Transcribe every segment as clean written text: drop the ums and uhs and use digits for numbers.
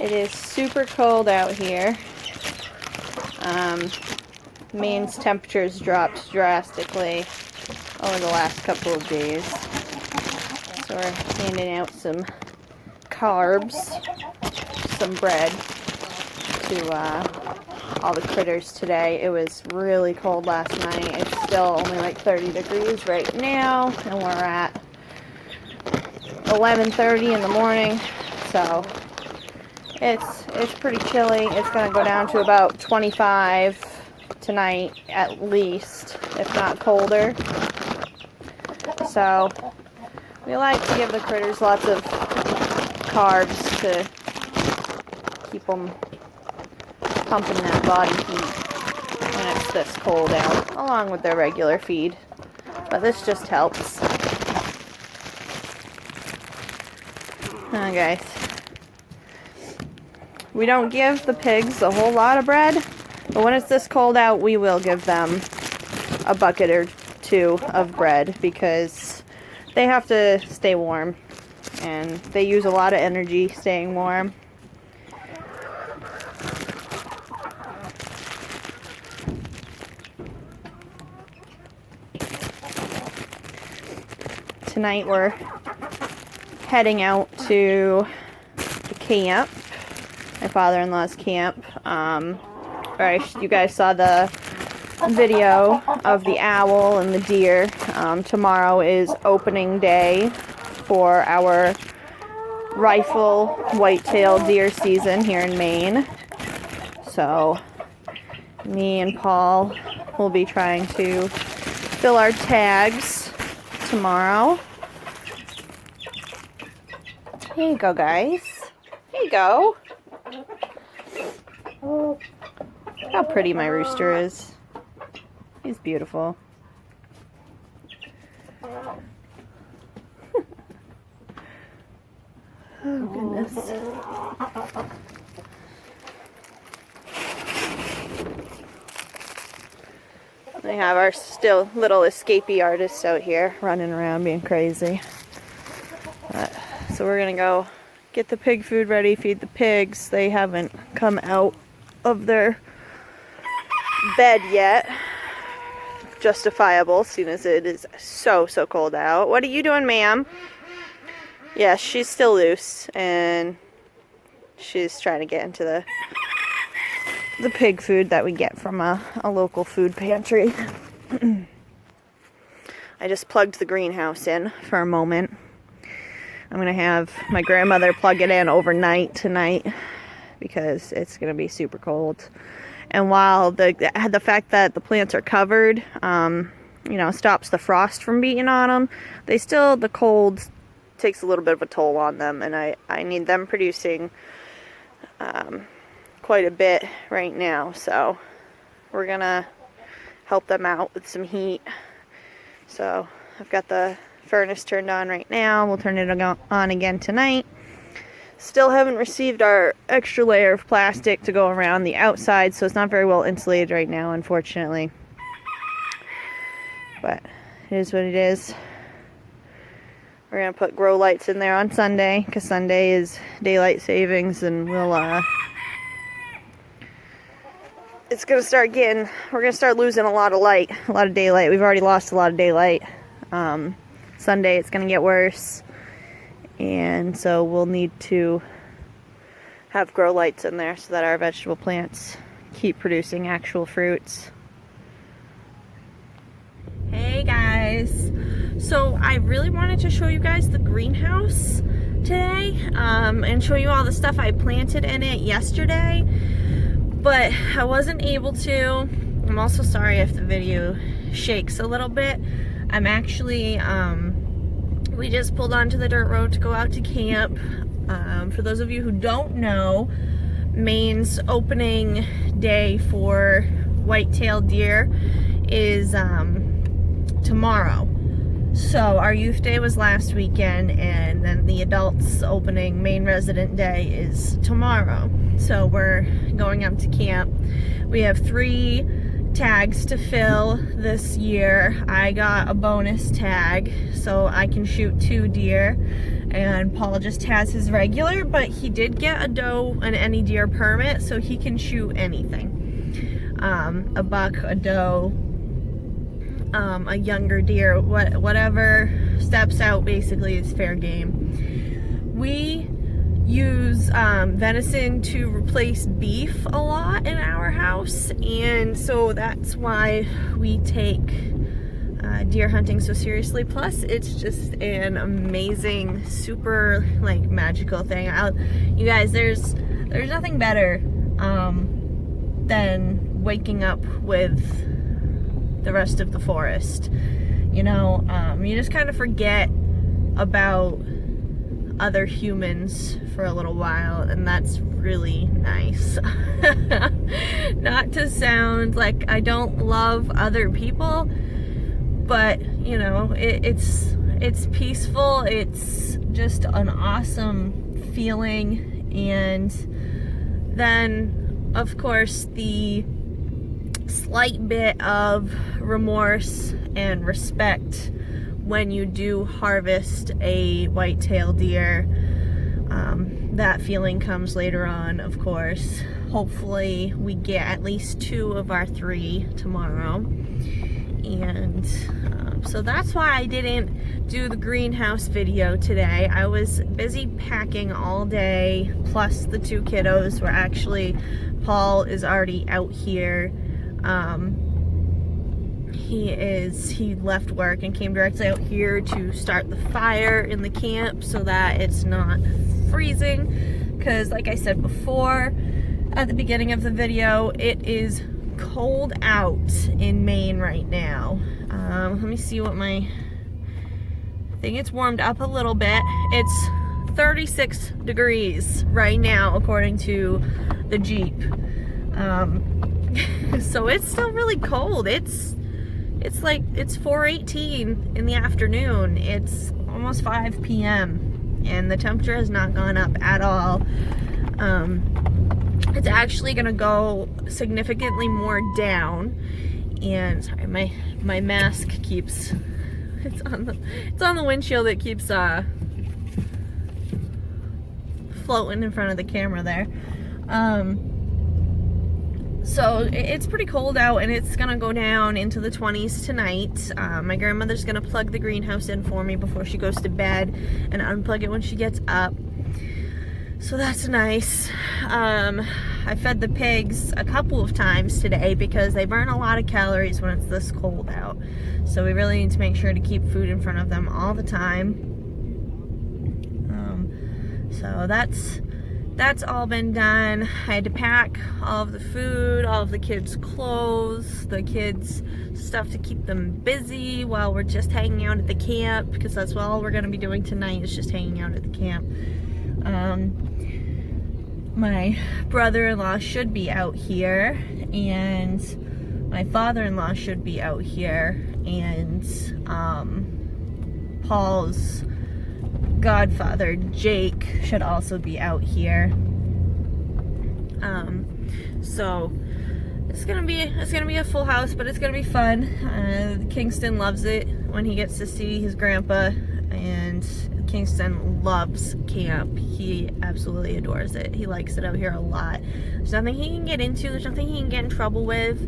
It is super cold out here. Maine's temperatures dropped drastically over the last couple of days. So we're handing out some carbs, some bread to all the critters today. It was really cold last night. It's still only like 30 degrees right now, and we're at 11:30 in the morning, so it's pretty chilly. It's going to go down to about 25 tonight at least, if not colder. So we like to give the critters lots of carbs to keep them pumping that body heat when it's this cold out, along with their regular feed. But this just helps. Guys, we don't give the pigs a whole lot of bread, but when it's this cold out, we will give them a bucket or two of bread because they have to stay warm and they use a lot of energy staying warm. Tonight we're heading out to the camp, my father-in-law's camp. You guys saw the video of the owl and the deer. Tomorrow is opening day for our rifle white-tailed deer season here in Maine. So me and Paul will be trying to fill our tags tomorrow. Here you go, guys. Here you go. Look how pretty my rooster is. He's beautiful. Oh, goodness. We have our still little escapee artists out here running around being crazy. So we're gonna go get the pig food ready, feed the pigs. They haven't come out of their bed yet. Justifiable, seeing as it is so cold out. What are you doing, ma'am? Yeah, she's still loose, and she's trying to get into the pig food that we get from a local food pantry. I just plugged the greenhouse in for a moment. I'm going to have my grandmother plug it in overnight tonight because it's going to be super cold. And while the fact that the plants are covered, stops the frost from beating on them, the cold takes a little bit of a toll on them, and I need them producing quite a bit right now. So we're going to help them out with some heat. So I've got the furnace turned on right now. We'll turn it on again tonight. Still haven't received our extra layer of plastic to go around the outside, so it's not very well insulated right now, unfortunately. But it is what it is. We're going to put grow lights in there on Sunday, because Sunday is daylight savings, and we're going to start losing a lot of light, a lot of daylight. We've already lost a lot of daylight. Sunday it's going to get worse, and so we'll need to have grow lights in there so that our vegetable plants keep producing actual fruits. Hey guys, so I really wanted to show you guys the greenhouse today and show you all the stuff I planted in it yesterday, but I wasn't able to. I'm also sorry if the video shakes a little bit. I'm actually, we just pulled onto the dirt road to go out to camp. For those of you who don't know, Maine's opening day for white-tailed deer is tomorrow. So our youth day was last weekend, and then the adults opening Maine resident day is tomorrow. So we're going up to camp. We have 3 tags to fill this year. I got a bonus tag so I can shoot 2 deer, and Paul just has his regular, but he did get a doe and any deer permit, so he can shoot anything. A buck, a doe, a younger deer, whatever steps out basically is fair game. We use venison to replace beef a lot in our house, and so that's why we take deer hunting so seriously. Plus it's just an amazing, super like magical thing. You guys, there's nothing better than waking up with the rest of the forest. You know, you just kind of forget about other humans for a little while, and that's really nice. Not to sound like I don't love other people, but you know, it's peaceful, it's just an awesome feeling. And then of course the slight bit of remorse and respect when you do harvest a white-tailed deer. That feeling comes later on, of course. Hopefully we get at least 2 of our 3 tomorrow. And so that's why I didn't do the greenhouse video today. I was busy packing all day, plus the 2 kiddos were actually, Paul is already out here. He left work and came directly out here to start the fire in the camp so that it's not freezing, because like I said before at the beginning of the video, it is cold out in Maine right now. Let me see what I think it's warmed up a little bit. It's 36 degrees right now according to the Jeep. So it's still really cold. It's 4:18 in the afternoon. It's almost 5 p.m. and the temperature has not gone up at all. It's actually gonna go significantly more down. And sorry, my mask keeps, it's on the windshield. It keeps floating in front of the camera there. So it's pretty cold out, and it's gonna go down into the 20s tonight. My grandmother's gonna plug the greenhouse in for me before she goes to bed and unplug it when she gets up. So that's nice. I fed the pigs a couple of times today because they burn a lot of calories when it's this cold out. So we really need to make sure to keep food in front of them all the time. So that's all been done. I had to pack all of the food, all of the kids' clothes, the kids' stuff to keep them busy while we're just hanging out at the camp, because that's all we're gonna be doing tonight, is just hanging out at the camp. My brother-in-law should be out here, and my father-in-law should be out here, and Paul's godfather Jake should also be out here. So it's gonna be a full house, but it's gonna be fun. Kingston loves it when he gets to see his grandpa, and Kingston loves camp. He absolutely adores it. He likes it out here a lot. There's nothing he can get into. There's nothing he can get in trouble with.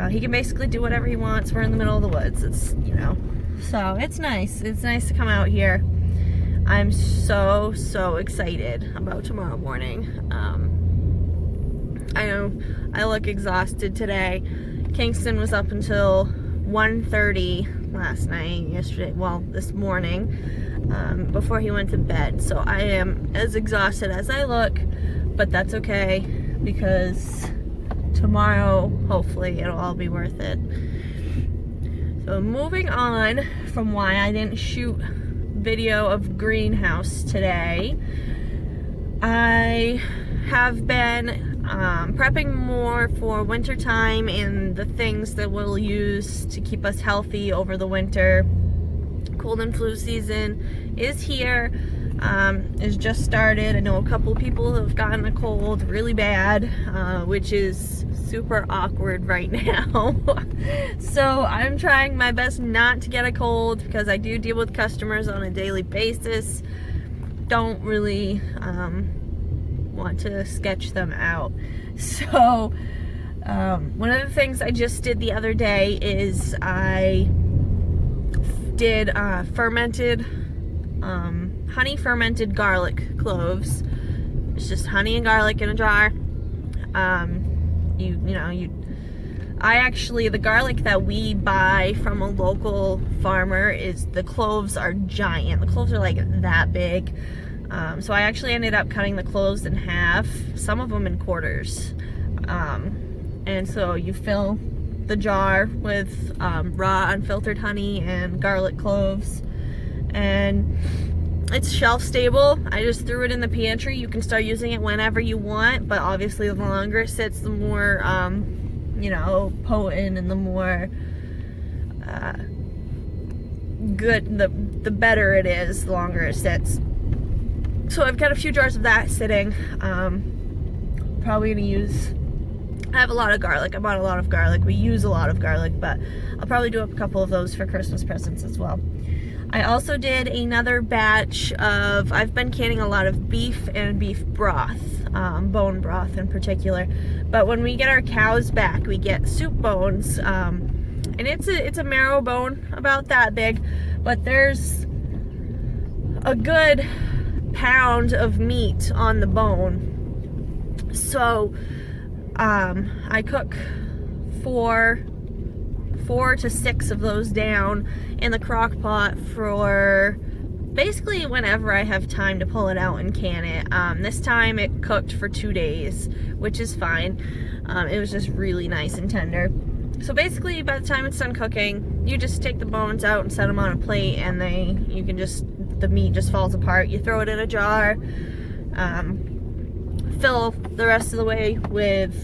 He can basically do whatever he wants. We're in the middle of the woods. It's, you know, so it's nice. It's nice to come out here. I'm so excited about tomorrow morning. I know I look exhausted today. Kingston was up until 1:30 last night, this morning, before he went to bed. So I am as exhausted as I look, but that's okay, because tomorrow, hopefully, it'll all be worth it. So moving on from why I didn't shoot video of greenhouse today, I have been prepping more for winter time and the things that we'll use to keep us healthy over the winter. Cold and flu season is here. It's just started. I know a couple people have gotten a cold really bad, which is super awkward right now. So I'm trying my best not to get a cold, because I do deal with customers on a daily basis. don't really want to sketch them out. So one of the things I just did the other day is I did fermented honey fermented garlic cloves. It's just honey and garlic in a jar. The garlic that we buy from a local farmer the cloves are giant. The cloves are like that big. So I actually ended up cutting the cloves in half, some of them in quarters. And so you fill the jar with raw unfiltered honey and garlic cloves, and it's shelf stable. I just threw it in the pantry. You can start using it whenever you want, but obviously the longer it sits, the more potent and the more good, the better it is, the longer it sits. So I've got a few jars of that sitting. Probably gonna use, I have a lot of garlic. I bought a lot of garlic. We use a lot of garlic, but I'll probably do up a couple of those for Christmas presents as well. I also did another batch of, I've been canning a lot of beef and beef broth, bone broth in particular. But when we get our cows back, we get soup bones, and it's a marrow bone about that big, but there's a good pound of meat on the bone. So I cook four to six of those down in the crock pot for basically whenever I have time to pull it out and can it. This time it cooked for 2 days, which is fine. It was just really nice and tender. So basically by the time it's done cooking, you just take the bones out and set them on a plate, and the meat just falls apart. You throw it in a jar, fill the rest of the way with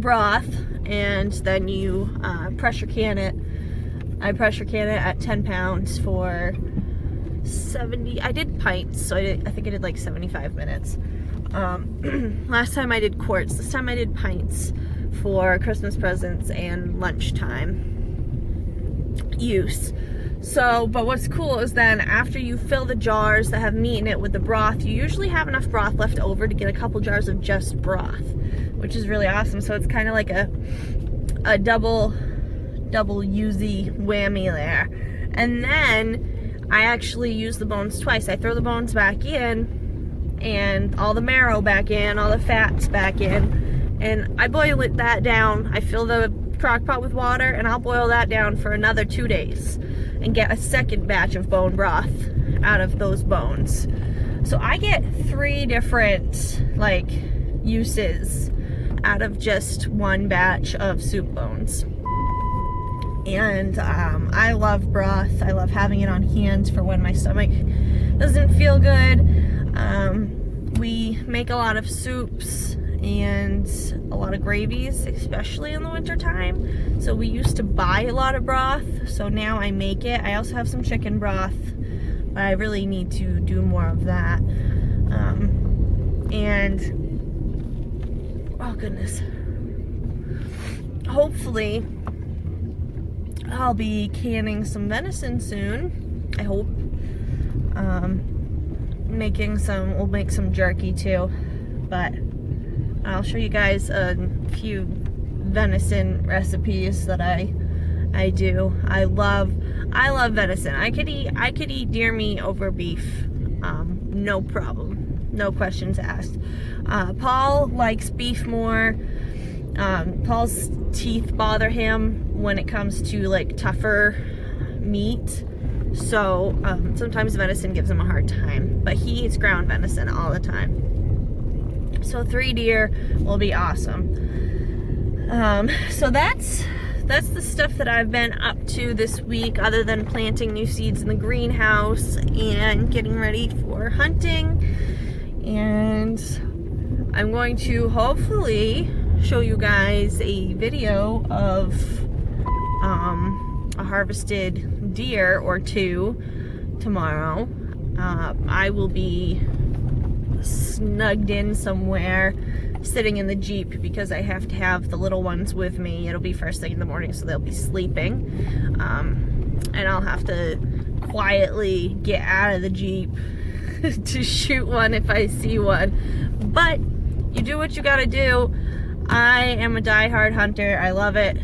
broth, and then you pressure can it. I pressure can it at 10 pounds for 70, I did pints, so I think I did like 75 minutes. Last time I did quarts, this time I did pints for Christmas presents and lunchtime use. So, but what's cool is then after you fill the jars that have meat in it with the broth, you usually have enough broth left over to get a couple jars of just broth, which is really awesome. So it's kind of like a double usy whammy there. And then I actually use the bones twice. I throw the bones back in, and all the marrow back in, all the fats back in, and I boil that down. I fill the crock pot with water, and I'll boil that down for another 2 days and get a second batch of bone broth out of those bones. So I get 3 different uses out of just one batch of soup bones. And I love broth. I love having it on hand for when my stomach doesn't feel good. We make a lot of soups and a lot of gravies, especially in the winter time. So we used to buy a lot of broth, so now I make it. I also have some chicken broth, but I really need to do more of that. And oh goodness, hopefully I'll be canning some venison soon, I hope. We'll make some jerky too, but I'll show you guys a few venison recipes that I do. I love venison. I could eat deer meat over beef, no problem, no questions asked. Paul likes beef more. Paul's teeth bother him when it comes to tougher meat, so sometimes venison gives him a hard time, but he eats ground venison all the time. So 3 deer will be awesome. So that's the stuff that I've been up to this week, other than planting new seeds in the greenhouse and getting ready for hunting. And I'm going to hopefully show you guys a video of a harvested deer or 2 tomorrow. I will be snugged in somewhere sitting in the Jeep because I have to have the little ones with me. It'll be first thing in the morning, so they'll be sleeping, and I'll have to quietly get out of the Jeep to shoot one if I see one. But you do what you gotta do. I am a diehard hunter. I love it.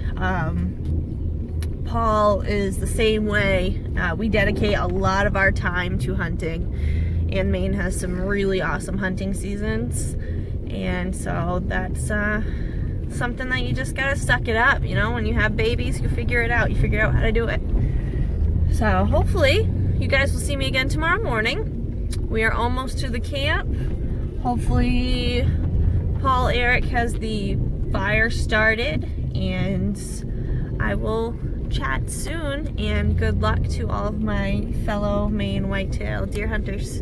Paul is the same way. We dedicate a lot of our time to hunting, and Maine has some really awesome hunting seasons, and so that's something that you just gotta suck it up. You know, when you have babies, you figure it out. You figure out how to do it. So hopefully you guys will see me again tomorrow morning. We are almost to the camp. Hopefully Paul Eric has the fire started, and I will chat soon, and good luck to all of my fellow Maine whitetail deer hunters.